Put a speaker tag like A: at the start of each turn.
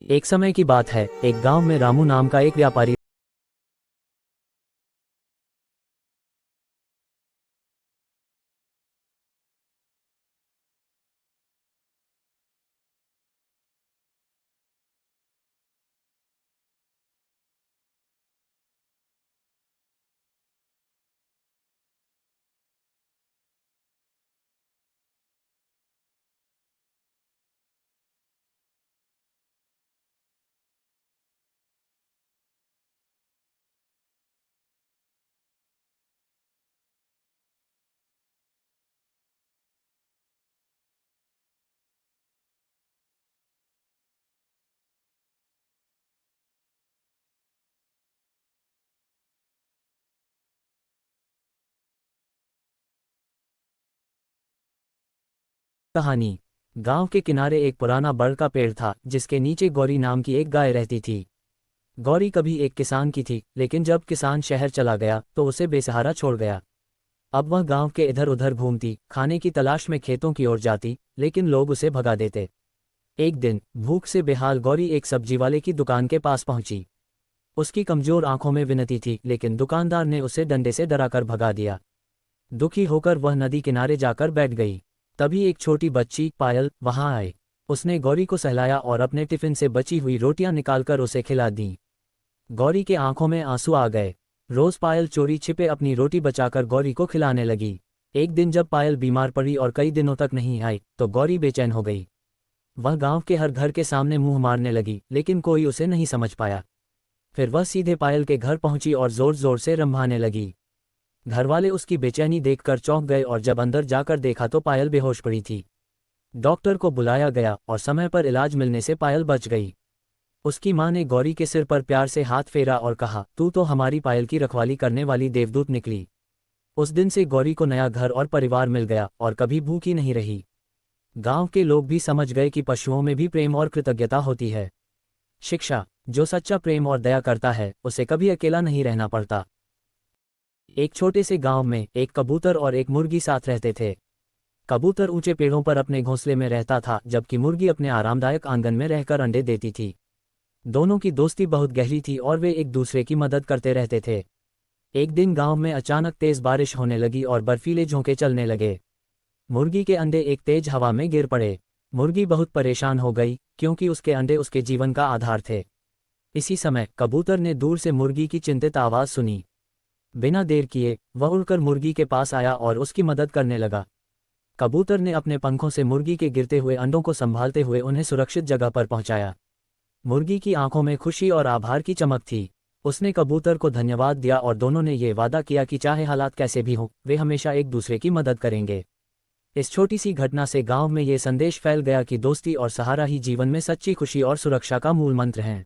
A: एक समय की बात है, एक गांव में रामू नाम का एक व्यापारी कहानी। गांव के किनारे एक पुराना बड़ का पेड़ था जिसके नीचे गौरी नाम की एक गाय रहती थी। गौरी कभी एक किसान की थी, लेकिन जब किसान शहर चला गया तो उसे बेसहारा छोड़ गया। अब वह गांव के इधर उधर घूमती, खाने की तलाश में खेतों की ओर जाती, लेकिन लोग उसे भगा देते। एक दिन भूख से बेहाल गौरी एक सब्जी वाले की दुकान के पास पहुंची। उसकी कमजोर आंखों में विनती थी, लेकिन दुकानदार ने उसे डंडे से डराकर भगा दिया। दुखी होकर वह नदी किनारे जाकर बैठ गई। तभी एक छोटी बच्ची पायल वहां आई। उसने गौरी को सहलाया और अपने टिफिन से बची हुई रोटियां निकालकर उसे खिला दीं। गौरी के आंखों में आंसू आ गए। रोज पायल चोरी छिपे अपनी रोटी बचाकर गौरी को खिलाने लगी। एक दिन जब पायल बीमार पड़ी और कई दिनों तक नहीं आई तो गौरी बेचैन हो गई। वह गांव के हर घर के सामने मुंह मारने लगी, लेकिन कोई उसे नहीं समझ पाया। फिर वह सीधे पायल के घर पहुंची और जोर जोर से रंभाने लगी। घरवाले उसकी बेचैनी देखकर चौंक गए और जब अंदर जाकर देखा तो पायल बेहोश पड़ी थी। डॉक्टर को बुलाया गया और समय पर इलाज मिलने से पायल बच गई। उसकी मां ने गौरी के सिर पर प्यार से हाथ फेरा और कहा, तू तो हमारी पायल की रखवाली करने वाली देवदूत निकली। उस दिन से गौरी को नया घर और परिवार मिल गया और कभी भूखी नहीं रही। गांव के लोग भी समझ गए कि पशुओं में भी प्रेम और कृतज्ञता होती है। शिक्षा। जो सच्चा प्रेम और दया करता है उसे कभी अकेला नहीं रहना पड़ता। एक छोटे से गांव में एक कबूतर और एक मुर्गी साथ रहते थे। कबूतर ऊंचे पेड़ों पर अपने घोंसले में रहता था, जबकि मुर्गी अपने आरामदायक आंगन में रहकर अंडे देती थी। दोनों की दोस्ती बहुत गहरी थी और वे एक दूसरे की मदद करते रहते थे। एक दिन गांव में अचानक तेज बारिश होने लगी और बर्फीले झोंके चलने लगे। मुर्गी के अंडे एक तेज हवा में गिर पड़े। मुर्गी बहुत परेशान हो गई, क्योंकि उसके अंडे उसके जीवन का आधार थे। इसी समय कबूतर ने दूर से मुर्गी की चिंतित आवाज सुनी। बिना देर किए वह उड़कर मुर्गी के पास आया और उसकी मदद करने लगा। कबूतर ने अपने पंखों से मुर्गी के गिरते हुए अंडों को संभालते हुए उन्हें सुरक्षित जगह पर पहुंचाया। मुर्गी की आंखों में खुशी और आभार की चमक थी। उसने कबूतर को धन्यवाद दिया और दोनों ने ये वादा किया कि चाहे हालात कैसे भी हों, वे हमेशा एक दूसरे की मदद करेंगे। इस छोटी सी घटना से गांव में ये संदेश फैल गया कि दोस्ती और सहारा ही जीवन में सच्ची खुशी और सुरक्षा का मूल मंत्र हैं।